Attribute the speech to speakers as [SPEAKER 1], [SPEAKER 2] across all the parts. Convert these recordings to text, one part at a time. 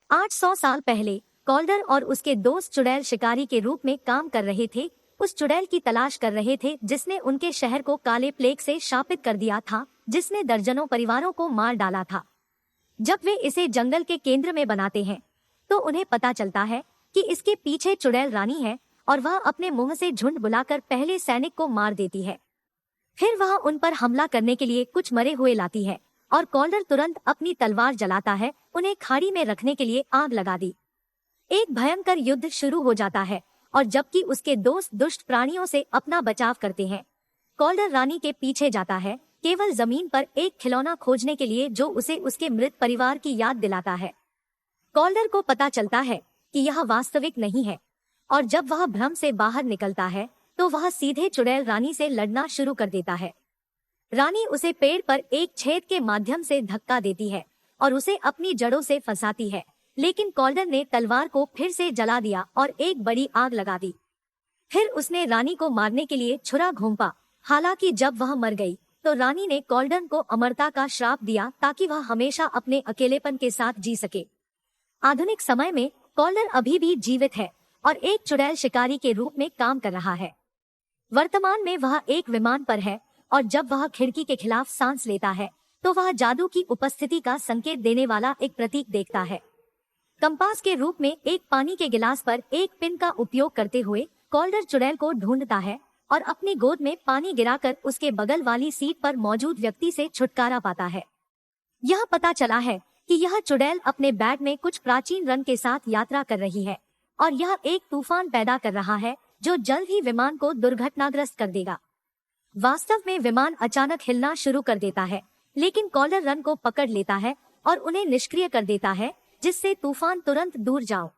[SPEAKER 1] 800 साल पहले कॉल्डर और उसके दोस्त चुड़ैल शिकारी के रूप में काम कर रहे थे। उस चुड़ैल की तलाश कर रहे थे जिसने उनके शहर को काले प्लेग से शापित कर दिया था, जिसने दर्जनों परिवारों को मार डाला था। जब वे इसे जंगल के केंद्र में बनाते हैं तो उन्हें पता चलता है कि इसके पीछे चुड़ैल रानी है और वह अपने मुंह से झुंड बुलाकर पहले सैनिक को मार देती है। फिर वह उन पर हमला करने के लिए कुछ मरे हुए लाती है और कॉल्डर तुरंत अपनी तलवार जलाता है, उन्हें खाड़ी में रखने के लिए आग लगा दी। एक भयंकर युद्ध शुरू हो जाता है और जबकि उसके दोस्त दुष्ट प्राणियों से अपना बचाव करते हैं, कॉल्डर रानी के पीछे जाता है, केवल जमीन पर एक खिलौना खोजने के लिए जो उसे उसके मृत परिवार की याद दिलाता है। कॉल्डर को पता चलता है कि यह वास्तविक नहीं है और जब वह भ्रम से बाहर निकलता है तो वह सीधे चुड़ैल रानी से लड़ना शुरू कर देता है। रानी उसे पेड़ पर एक छेद के माध्यम से धक्का देती है और उसे अपनी जड़ों से फंसाती है, लेकिन कॉल्डर ने तलवार को फिर से जला दिया और एक बड़ी आग लगा दी। फिर उसने रानी को मारने के लिए छुरा घोंपा। हालांकि जब वह मर गई तो रानी ने कॉल्डर को अमरता का श्राप दिया ताकि वह हमेशा अपने अकेलेपन के साथ जी सके। आधुनिक समय में कॉल्डर अभी भी जीवित है और एक चुड़ैल शिकारी के रूप में काम कर रहा है। वर्तमान में वह एक विमान पर है और जब वह खिड़की के खिलाफ सांस लेता है तो वह जादू की उपस्थिति का संकेत देने वाला एक प्रतीक देखता है। कंपास के रूप में एक पानी के गिलास पर एक पिन का उपयोग करते हुए कॉल्डर चुड़ैल को ढूंढता है और अपनी गोद में पानी गिराकर उसके बगल वाली सीट पर मौजूद व्यक्ति से छुटकारा पाता है। यह पता चला है कि यह चुड़ैल अपने बैग में कुछ प्राचीन रन के साथ यात्रा कर रही है और यह एक तूफान पैदा कर रहा है जो जल्द ही विमान को दुर्घटनाग्रस्त कर देगा। वास्तव में विमान अचानक हिलना शुरू कर देता है, लेकिन कॉल्डर रन को पकड़ लेता है और उन्हें निष्क्रिय कर देता है, जिससे तूफान तुरंत दूर जाओ।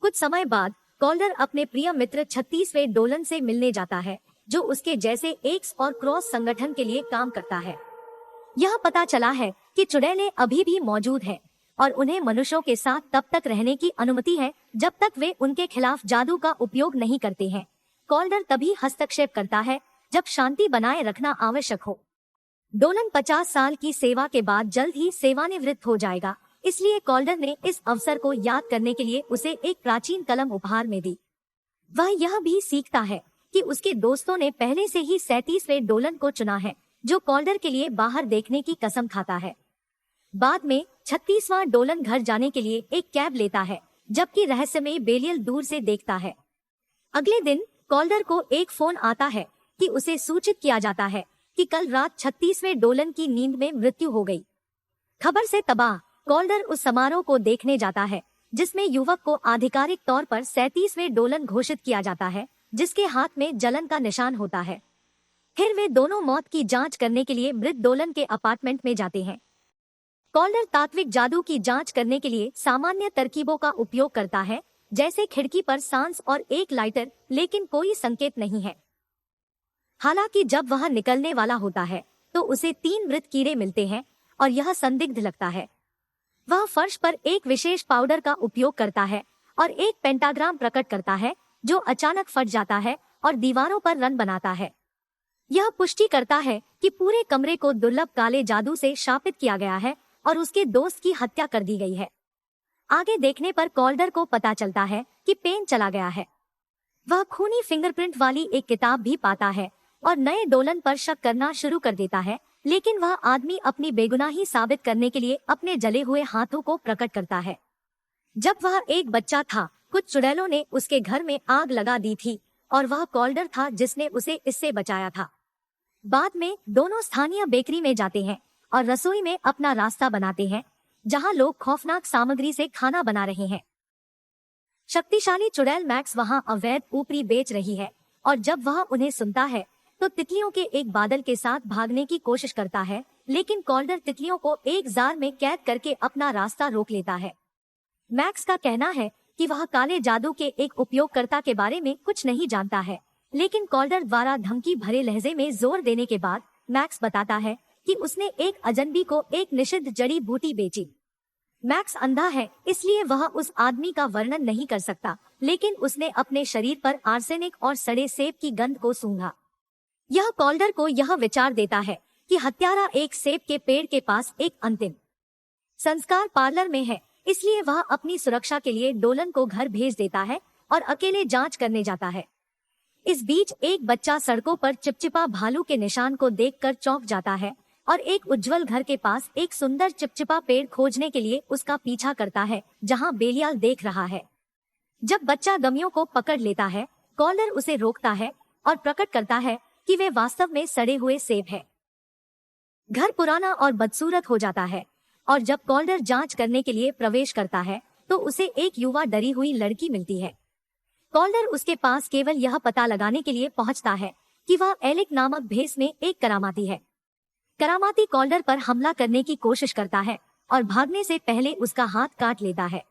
[SPEAKER 1] कुछ समय बाद कॉल्डर अपने प्रिय मित्र 36वें डोलन से मिलने जाता है, जो उसके जैसे एक्स और क्रॉस संगठन के लिए काम करता है। यह पता चला है कि चुड़ैलें अभी भी मौजूद है और उन्हें मनुष्यों के साथ तब तक रहने की अनुमति है जब तक वे उनके खिलाफ जादू का उपयोग नहीं करते हैं। कॉल्डर तभी हस्तक्षेप करता है जब शांति बनाए रखना आवश्यक हो। डोलन 50 साल की सेवा के बाद जल्द ही सेवानिवृत्त हो जाएगा, इसलिए कॉल्डर ने इस अवसर को याद करने के लिए उसे एक प्राचीन कलम उपहार में दी। वह यह भी सीखता है कि उसके दोस्तों ने पहले से ही 37वें डोलन को चुना है, जो कॉल्डर के लिए बाहर देखने की कसम खाता है। बाद में 36वां डोलन घर जाने के लिए एक कैब लेता है, जबकि रहस्यमयी बेलियल दूर से देखता है। अगले दिन कॉल्डर को एक फोन आता है कि उसे सूचित किया जाता है कि कल रात 36वें डोलन की नींद में मृत्यु हो गई। खबर से तबाह कॉल्डर उस समारोह को देखने जाता है जिसमें युवक को आधिकारिक तौर पर 37वें डोलन घोषित किया जाता है, जिसके हाथ में जलन का निशान होता है। फिर वे दोनों मौत की जांच करने के लिए मृत डोलन के अपार्टमेंट में जाते हैं। कॉल्डर तात्विक जादू की जांच करने के लिए सामान्य तरकीबों का उपयोग करता है, जैसे खिड़की पर सांस और एक लाइटर, लेकिन कोई संकेत नहीं है। हालांकि जब वह निकलने वाला होता है तो उसे 3 मृत कीड़े मिलते हैं और यह संदिग्ध लगता है। वह फर्श पर एक विशेष पाउडर का उपयोग करता है और एक पेंटाग्राम प्रकट करता है जो अचानक फट जाता है और दीवारों पर रन बनाता है। यह पुष्टि करता है कि पूरे कमरे को दुर्लभ काले जादू से शापित किया गया है और उसके दोस्त की हत्या कर दी गई है। आगे देखने पर कॉल्डर को पता चलता है कि पेन चला गया है। वह खूनी फिंगरप्रिंट वाली एक किताब भी पाता है और नए डोलन पर शक करना शुरू कर देता है, लेकिन वह आदमी अपनी बेगुनाही साबित करने के लिए अपने जले हुए हाथों को प्रकट करता है। जब वह एक बच्चा था, कुछ चुड़ैलों ने उसके घर में आग लगा दी थी और वह कॉल्डर था जिसने उसे इससे बचाया था। बाद में दोनों स्थानीय बेकरी में जाते हैं और रसोई में अपना रास्ता बनाते हैं, जहां लोग खौफनाक सामग्री से खाना बना रहे हैं। शक्तिशाली चुड़ैल मैक्स वहां अवैध ऊपरी बेच रही है और जब वह उन्हें सुनता है तो तितलियों के एक बादल के साथ भागने की कोशिश करता है, लेकिन कॉल्डर तितलियों को एक जार में कैद करके अपना रास्ता रोक लेता है। मैक्स का कहना है कि वह काले जादू के एक उपयोगकर्ता के बारे में कुछ नहीं जानता है, लेकिन कॉल्डर द्वारा धमकी भरे लहजे में जोर देने के बाद मैक्स बताता है कि उसने एक अजनबी को एक निषिद्ध जड़ी बूटी बेची। मैक्स अंधा है, इसलिए वह उस आदमी का वर्णन नहीं कर सकता, लेकिन उसने अपने शरीर पर आर्सेनिक और सड़े सेब की गंध को सूंघा। यह कॉल्डर को यह विचार देता है कि हत्यारा एक सेब के पेड़ के पास एक अंतिम संस्कार पार्लर में है, इसलिए वह अपनी सुरक्षा के लिए डोलन को घर भेज देता है और अकेले जांच करने जाता है। इस बीच एक बच्चा सड़कों पर चिपचिपा भालू के निशान को देखकर चौंक जाता है और एक उज्जवल घर के पास एक सुंदर चिपचिपा पेड़ खोजने के लिए उसका पीछा करता है, जहां बेलियाल देख रहा है। जब बच्चा गमियों को पकड़ लेता है, कॉल्डर उसे रोकता है और प्रकट करता है कि वे वास्तव में सड़े हुए सेब है। घर पुराना और बदसूरत हो जाता है और जब कॉल्डर जांच करने के लिए प्रवेश करता है तो उसे एक युवा डरी हुई लड़की मिलती है। कॉल्डर उसके पास केवल यह पता लगाने के लिए पहुंचता है कि वह एलिक नामक भेस में एक करामाती है। करामाती कॉल्डर पर हमला करने की कोशिश करता है और भागने से पहले उसका हाथ काट लेता है।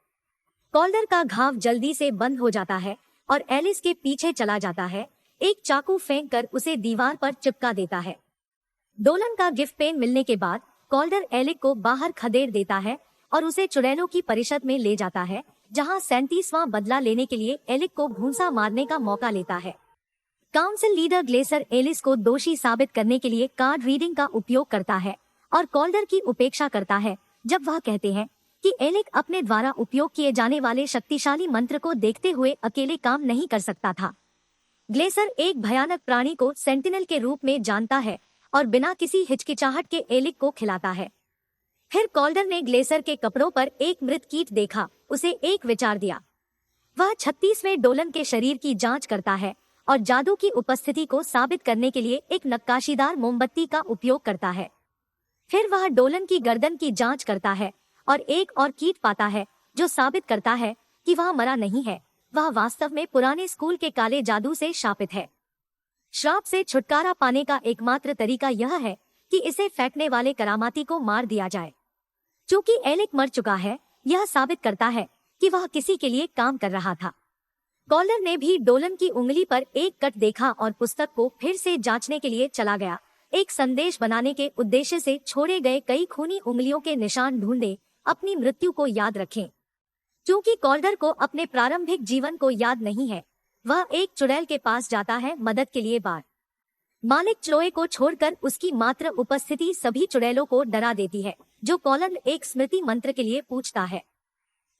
[SPEAKER 1] कॉल्डर का घाव जल्दी से बंद हो जाता है और एलिस के पीछे चला जाता है, एक चाकू फेंक कर उसे दीवार पर चिपका देता है। डोलन का गिफ्ट पेन मिलने के बाद कॉल्डर एलिक को बाहर खदेड़ देता है और उसे चुड़ैलों की परिषद में ले जाता है, जहां 37वां बदला लेने के लिए एलिक को भूंसा मारने का मौका लेता है। काउंसिल लीडर ग्लेसर एलिस को दोषी साबित करने के लिए कार्ड रीडिंग का उपयोग करता है और कॉल्डर की उपेक्षा करता है जब वह कहते हैं कि एलिक अपने द्वारा उपयोग किए जाने वाले शक्तिशाली मंत्र को देखते हुए अकेले काम नहीं कर सकता था। ग्लेसर एक भयानक प्राणी को सेंटिनल के रूप में जानता है और बिना किसी हिचकिचाहट के एलिक को खिलाता है। फिर कॉल्डर ने ग्लेसर के कपड़ों पर एक मृत कीट देखा, उसे एक विचार दिया। वह 36वें डोलन के शरीर की जांच करता है और जादू की उपस्थिति को साबित करने के लिए एक नक्काशीदार मोमबत्ती का उपयोग करता है। फिर वह डोलन की गर्दन की जांच करता है और एक और कीट पाता है जो साबित करता है कि वह मरा नहीं है, वह वास्तव में पुराने स्कूल के काले जादू से शापित है। श्राप से छुटकारा पाने का एकमात्र तरीका यह है कि इसे फेंकने वाले करामाती को मार दिया जाए। चूंकि एलिक मर चुका है, यह साबित करता है कि वह किसी के लिए काम कर रहा था। कॉल्डर ने भी डोलन की उंगली पर एक कट देखा और पुस्तक को फिर से जांचने के लिए चला गया, एक संदेश बनाने के उद्देश्य से छोड़े गए कई खूनी उंगलियों के निशान ढूंढे, अपनी मृत्यु को याद रखें। क्योंकि कॉल्डर को अपने प्रारंभिक जीवन को याद नहीं है, वह एक चुड़ैल के पास जाता है मदद के लिए। बार मालिक क्लोए को छोड़कर उसकी मात्र उपस्थिति सभी चुड़ैलों को डरा देती है, जो कॉल्डर एक स्मृति मंत्र के लिए पूछता है।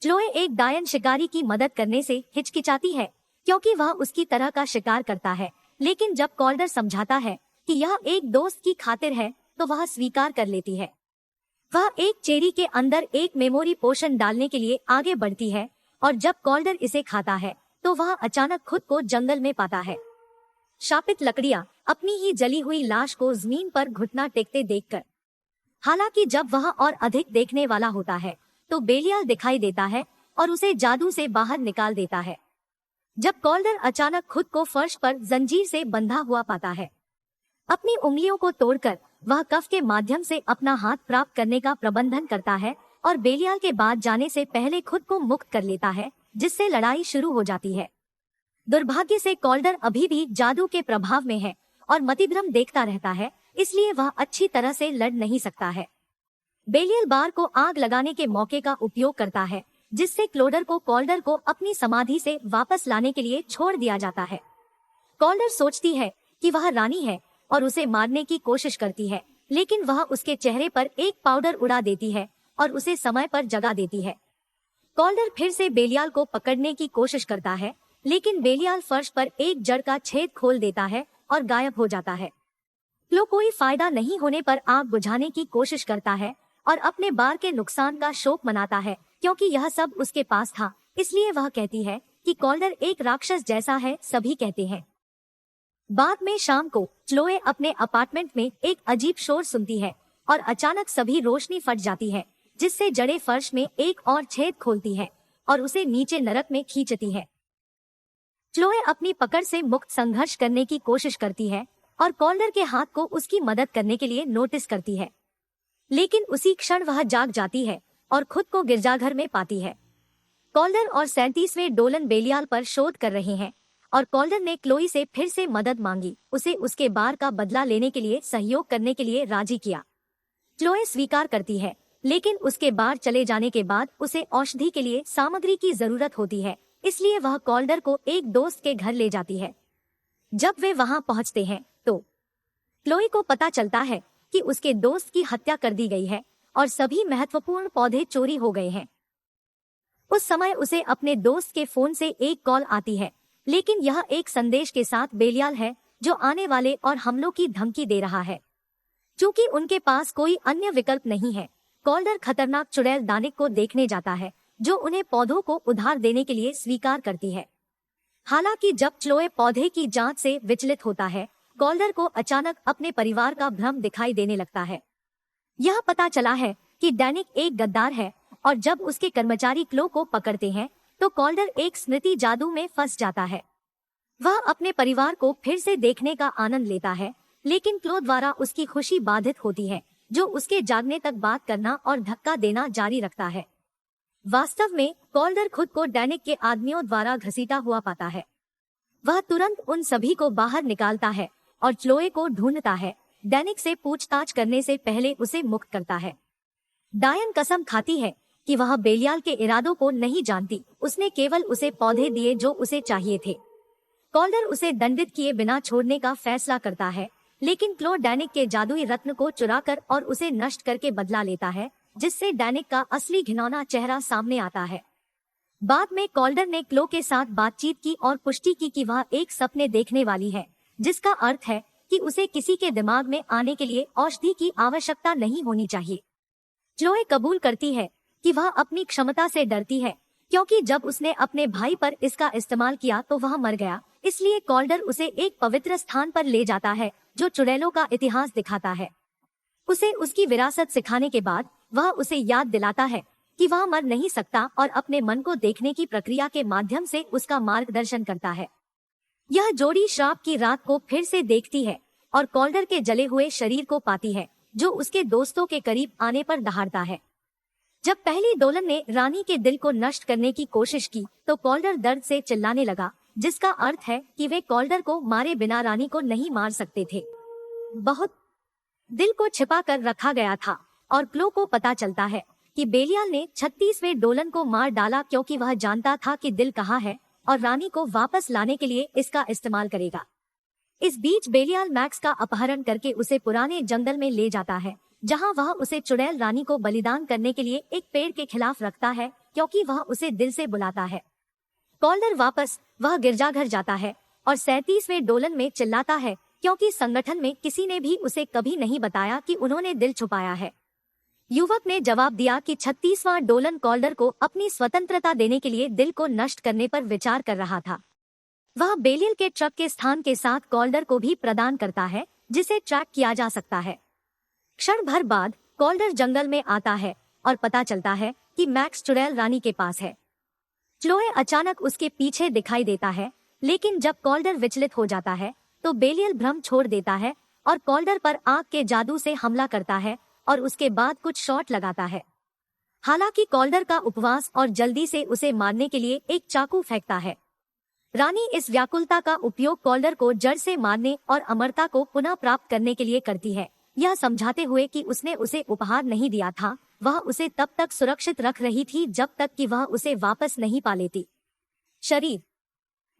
[SPEAKER 1] क्लोए एक डायन शिकारी की मदद करने से हिचकिचाती है क्योंकि वह उसकी तरह का शिकार करता है, लेकिन जब कॉल्डर समझाता है कि यह एक दोस्त की खातिर है तो वह स्वीकार कर लेती है। वह एक चेरी के अंदर एक मेमोरी पोशन डालने के लिए आगे बढ़ती है और जब कॉल्डर इसे खाता है तो वह अचानक खुद को जंगल में पाता है। शापित लकड़ियां अपनी ही जली हुई लाश को जमीन पर घुटना टेकते देखकर। हालांकि जब वह और अधिक देखने वाला होता है तो बेलियाल दिखाई देता है और उसे जादू से बाहर निकाल देता है। जब कॉल्डर अचानक खुद को फर्श पर जंजीर से बंधा हुआ पाता है, अपनी उंगलियों को तोड़कर वह कफ के माध्यम से अपना हाथ प्राप्त करने का प्रबंधन करता है और बेलियाल के बाद जाने से पहले खुद को मुक्त कर लेता है, जिससे लड़ाई शुरू हो जाती है। दुर्भाग्य से कॉल्डर अभी भी जादू के प्रभाव में है और मतिभ्रम देखता रहता है, इसलिए वह अच्छी तरह से लड़ नहीं सकता है। बेलियल बार को आग लगाने के मौके का उपयोग करता है, जिससे क्लोडर को कॉल्डर को अपनी समाधि से वापस लाने के लिए छोड़ दिया जाता है। कॉल्डर सोचती है कि वह रानी है और उसे मारने की कोशिश करती है, लेकिन वह उसके चेहरे पर एक पाउडर उड़ा देती है और उसे समय पर जगा देती है। कॉल्डर फिर से बेलियाल को पकड़ने की कोशिश करता है, लेकिन बेलियाल फर्श पर एक जड़ का छेद खोल देता है और गायब हो जाता है। क्लो कोई फायदा नहीं होने पर आग बुझाने की कोशिश करता है और अपने बार के नुकसान का शोक मनाता है, क्योंकि यह सब उसके पास था। इसलिए वह कहती है कि कॉल्डर एक राक्षस जैसा है, सभी कहते हैं। बाद में शाम को क्लोए अपने अपार्टमेंट में एक अजीब शोर सुनती है और अचानक सभी रोशनी फट जाती है, जिससे जड़े फर्श में एक और छेद खोलती है और उसे नीचे नरक में खींचती है। क्लोए अपनी पकड़ से मुक्त संघर्ष करने की कोशिश करती है और कॉल्डर के हाथ को उसकी मदद करने के लिए नोटिस करती है, लेकिन उसी क्षण वह जाग जाती है और खुद को गिरजाघर में पाती है। कॉल्डर और 37वें डोलन बेलियाल पर शोध कर रहे हैं और कॉल्डर ने क्लोई से फिर से मदद मांगी, उसे उसके बार का बदला लेने के लिए सहयोग करने के लिए राजी किया। क्लोए स्वीकार करती है, लेकिन उसके बार चले जाने के बाद उसे औषधि के लिए सामग्री की जरूरत होती है, इसलिए वह कॉल्डर को एक दोस्त के घर ले जाती है। जब वे वहां पहुंचते हैं तो क्लोई को पता चलता है कि उसके दोस्त की हत्या कर दी गई है और सभी महत्वपूर्ण पौधे चोरी हो गए हैं। उस समय उसे अपने दोस्त के फोन से एक कॉल आती है, लेकिन यह एक संदेश के साथ बेलियाल है जो आने वाले और हमलों की धमकी दे रहा है। क्योंकि उनके पास कोई अन्य विकल्प नहीं है, कॉल्डर खतरनाक चुड़ैल दानिक को देखने जाता है, जो उन्हें पौधों को उधार देने के लिए स्वीकार करती है। हालांकि जब क्लोए पौधे की जांच से विचलित होता है, कॉल्डर को अचानक अपने परिवार का भ्रम दिखाई देने लगता है। यह पता चला है कि डैनिक एक गद्दार है, और जब उसके कर्मचारी क्लो को पकड़ते हैं तो कॉल्डर एक स्मृति जादू में फंस जाता है। वह अपने परिवार को फिर से देखने का आनंद लेता है, लेकिन क्लो द्वारा उसकी खुशी बाधित होती है, जो उसके जागने तक बात करना और धक्का देना जारी रखता है। वास्तव में कॉल्डर खुद को डैनिक के आदमियों द्वारा घसीटा हुआ पाता है। वह तुरंत उन सभी को बाहर निकालता है और क्लोए को ढूंढता है, डैनिक से पूछताछ करने से पहले उसे मुक्त करता है। डायन कसम खाती है कि वह बेलियाल के इरादों को नहीं जानती, उसने केवल उसे पौधे दिए जो उसे चाहिए थे। कॉल्डर उसे दंडित किए बिना छोड़ने का फैसला करता है, लेकिन क्लो डैनिक के जादुई रत्न को चुराकर और उसे नष्ट करके बदला लेता है, जिससे डैनिक का असली घिनौना चेहरा सामने आता है। बाद में कॉल्डर ने क्लो के साथ बातचीत की और पुष्टि की कि वह एक सपने देखने वाली है, जिसका अर्थ है कि उसे किसी के दिमाग में आने के लिए औषधि की आवश्यकता नहीं होनी चाहिए। क्लोए कबूल करती है कि वह अपनी क्षमता से डरती है, क्योंकि जब उसने अपने भाई पर इसका इस्तेमाल किया तो वह मर गया। इसलिए कॉल्डर उसे एक पवित्र स्थान पर ले जाता है जो चुड़ैलों का इतिहास दिखाता है। उसे उसकी विरासत सिखाने के बाद वह उसे याद दिलाता है कि वह मर नहीं सकता और अपने मन को देखने की प्रक्रिया के माध्यम से उसका मार्गदर्शन करता है। यह जोड़ी श्राप की रात को फिर से देखती है और कॉल्डर के जले हुए शरीर को पाती है, जो उसके दोस्तों के करीब आने पर दहाड़ता है। जब पहली दोलन ने रानी के दिल को नष्ट करने की कोशिश की तो कॉल्डर दर्द से चिल्लाने लगा, जिसका अर्थ है कि वे कॉल्डर को मारे बिना रानी को नहीं मार सकते थे। बहुत दिल को छिपा कर रखा गया था और क्लो को पता चलता है कि बेलियाल ने 36वें डोलन को मार डाला, क्योंकि वह जानता था कि दिल कहाँ है और रानी को वापस लाने के लिए इसका इस्तेमाल करेगा। इस बीच बेलियाल मैक्स का अपहरण करके उसे पुराने जंगल में ले जाता है, जहां वह उसे चुड़ैल रानी को बलिदान करने के लिए एक पेड़ के खिलाफ रखता है, क्योंकि वह उसे दिल से बुलाता है। कॉल्डर वापस वह गिरजाघर जाता है और 37वें डोलन में चिल्लाता है, क्योंकि संगठन में किसी ने भी उसे कभी नहीं बताया कि उन्होंने दिल छुपाया है। युवक ने जवाब दिया कि 36वां डोलन कॉल्डर को अपनी स्वतंत्रता देने के लिए दिल को नष्ट करने पर विचार कर रहा था। वह बेलियल के ट्रक के स्थान के साथ कॉल्डर को भी प्रदान करता है, जिसे ट्रैक किया जा सकता है। क्षण भर बाद कॉल्डर जंगल में आता है और पता चलता है कि मैक्स चुड़ैल रानी के पास है। क्लोए अचानक उसके पीछे दिखाई देता है, लेकिन जब कॉल्डर विचलित हो जाता है तो बेलियल भ्रम छोड़ देता है और कॉल्डर पर आग के जादू से हमला करता है और उसके बाद कुछ शॉट लगाता है। हालांकि कॉल्डर का उपवास और जल्दी से उसे मारने के लिए एक चाकू फेंकता है। रानी इस व्याकुलता का उपयोग कॉल्डर को जड़ से मारने और अमरता को पुनः प्राप्त करने के लिए करती है, यह समझाते हुए कि उसने उसे उपहार नहीं दिया था, वह उसे तब तक सुरक्षित रख रही थी जब तक कि वह उसे वापस नहीं पा लेती। शरीर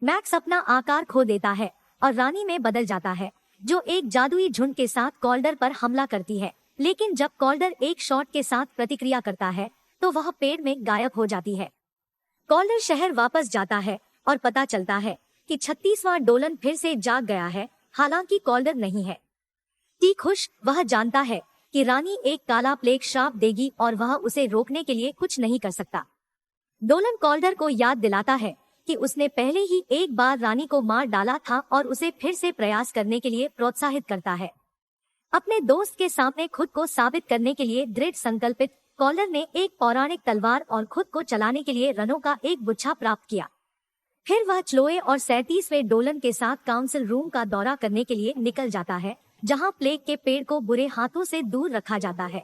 [SPEAKER 1] मैक्स अपना आकार खो देता है और रानी में बदल जाता है, जो एक जादुई झुंड के साथ कॉल्डर पर हमला करती है। लेकिन जब कॉल्डर एक शॉट के साथ प्रतिक्रिया करता है तो वह पेड़ में गायब हो जाती है। कॉल्डर शहर वापस जाता है और पता चलता है कि 36वां डोलन फिर से जाग गया है, हालांकि कॉल्डर नहीं है। खुश वह जानता है कि रानी एक काला प्लेग श्राप देगी और वह उसे रोकने के लिए कुछ नहीं कर सकता। डोलन कॉल्डर को याद दिलाता है कि उसने पहले ही एक बार रानी को मार डाला था और उसे फिर से प्रयास करने के लिए प्रोत्साहित करता है। अपने दोस्त के सामने खुद को साबित करने के लिए दृढ़ संकल्पित, कॉल्डर ने एक पौराणिक तलवार और खुद को चलाने के लिए रनों का एक गुच्छा प्राप्त किया। फिर वह क्लोए और 37वें डोलन के साथ काउंसिल रूम का दौरा करने के लिए निकल जाता है, जहां प्लेग के पेड़ को बुरे हाथों से दूर रखा जाता है।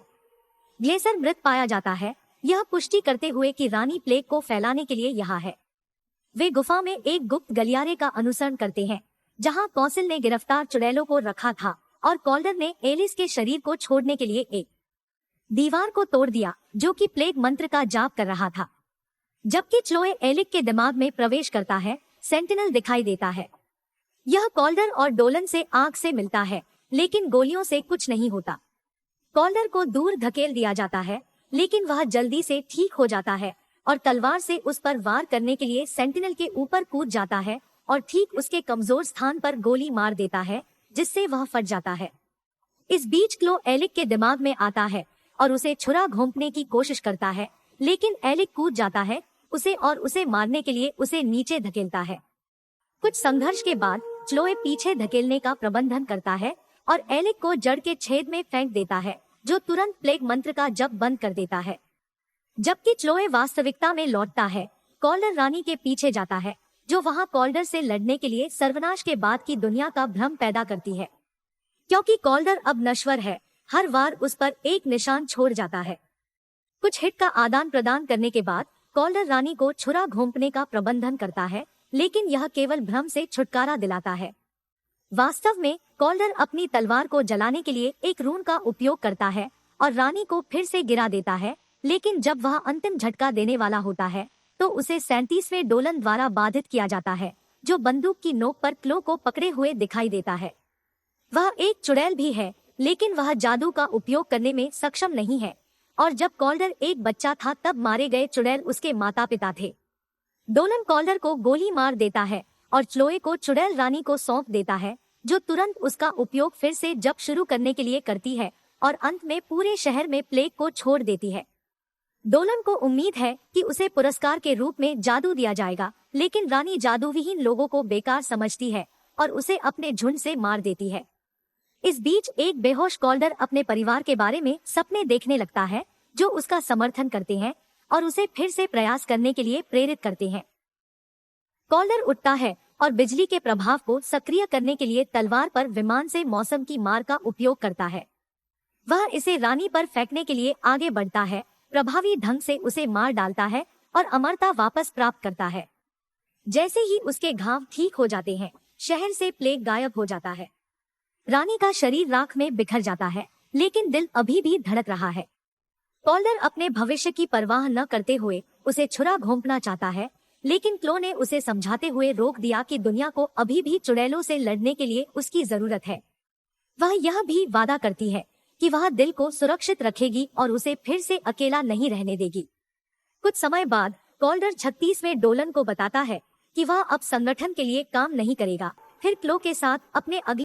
[SPEAKER 1] ग्लेसर मृत पाया जाता है, यह पुष्टि करते हुए कि रानी प्लेग को फैलाने के लिए यहाँ है। वे गुफा में एक गुप्त गलियारे का अनुसरण करते हैं, जहां कौंसिल ने गिरफ्तार चुड़ैलों को रखा था और कॉल्डर ने एलिस के शरीर को छोड़ने के लिए एक दीवार को तोड़ दिया, जो कि प्लेग मंत्र का जाप कर रहा था। जबकि क्लोए एलिक के दिमाग में प्रवेश करता है, सेंटिनल दिखाई देता है। यह कॉल्डर और डोलन से आंख से मिलता है, लेकिन गोलियों से कुछ नहीं होता। कॉल्डर को दूर धकेल दिया जाता है, लेकिन वह जल्दी से ठीक हो जाता है और तलवार से उस पर वार करने के लिए सेंटिनल के ऊपर कूद जाता है और ठीक उसके कमजोर स्थान पर गोली मार देता है, जिससे वह फट जाता है। इस बीच क्लो एलिक के दिमाग में आता है और उसे छुरा घोंपने की कोशिश करता है, लेकिन एलिक कूद जाता है उसे और उसे मारने के लिए उसे नीचे धकेलता है। कुछ संघर्ष के बाद क्लोए पीछे धकेलने का प्रबंधन करता है और एलिक को जड़ के छेद में फेंक देता है, जो तुरंत प्लेग मंत्र का जप बंद कर देता है। जबकि क्लोए वास्तविकता में लौटता है, कॉल्डर रानी के पीछे जाता है, जो वहां कॉल्डर से लड़ने के लिए सर्वनाश के बाद की दुनिया का भ्रम पैदा करती है। क्योंकि कॉल्डर अब नश्वर है, हर वार उस पर एक निशान छोड़ जाता है। कुछ हिट का आदान प्रदान करने के बाद कॉल्डर रानी को छुरा घोंपने का प्रबंधन करता है, लेकिन यह केवल भ्रम से छुटकारा दिलाता है। वास्तव में कॉल्डर अपनी तलवार को जलाने के लिए एक रून का उपयोग करता है और रानी को फिर से गिरा देता है, लेकिन जब वह अंतिम झटका देने वाला होता है तो उसे 37वें डोलन द्वारा बाधित किया जाता है, जो बंदूक की नोक पर क्लो को पकड़े हुए दिखाई देता है। वह एक चुड़ैल भी है, लेकिन वह जादू का उपयोग करने में सक्षम नहीं है, और जब कॉल्डर एक बच्चा था तब मारे गए चुड़ैल उसके माता पिता थे। डोलन कॉल्डर को गोली मार देता है और क्लोए को चुड़ैल रानी को सौंप देता है, जो तुरंत उसका उपयोग फिर से जप शुरू करने के लिए करती है और अंत में पूरे शहर में प्लेग को छोड़ देती है। डोलन को उम्मीद है कि उसे पुरस्कार के रूप में जादू दिया जाएगा, लेकिन रानी जादूविहीन लोगों को बेकार समझती है और उसे अपने झुंड से मार देती है। इस बीच एक बेहोश कॉल्डर अपने परिवार के बारे में सपने देखने लगता है, जो उसका समर्थन करते हैं और उसे फिर से प्रयास करने के लिए प्रेरित करते हैं। कॉल्डर उठता है और बिजली के प्रभाव को सक्रिय करने के लिए तलवार पर विमान से मौसम की मार का उपयोग करता है। वह इसे रानी पर फेंकने के लिए आगे बढ़ता है, प्रभावी ढंग से उसे मार डालता है और अमरता वापस प्राप्त करता है। जैसे ही उसके घाव ठीक हो जाते हैं, शहर से प्लेग गायब हो जाता है। रानी का शरीर राख में बिखर जाता है, लेकिन दिल अभी भी धड़क रहा है। कॉल्डर अपने भविष्य की परवाह न करते हुए उसे छुरा घोंपना चाहता है, लेकिन क्लो ने उसे समझाते हुए रोक दिया कि दुनिया को अभी भी चुड़ैलों से लड़ने के लिए उसकी जरूरत है। वह यह भी वादा करती है कि वह दिल को सुरक्षित रखेगी और उसे फिर से अकेला नहीं रहने देगी। कुछ समय बाद कॉल्डर 36वें डोलन को बताता है कि वह अब संगठन के लिए काम नहीं करेगा। फिर क्लो के साथ अपने अगले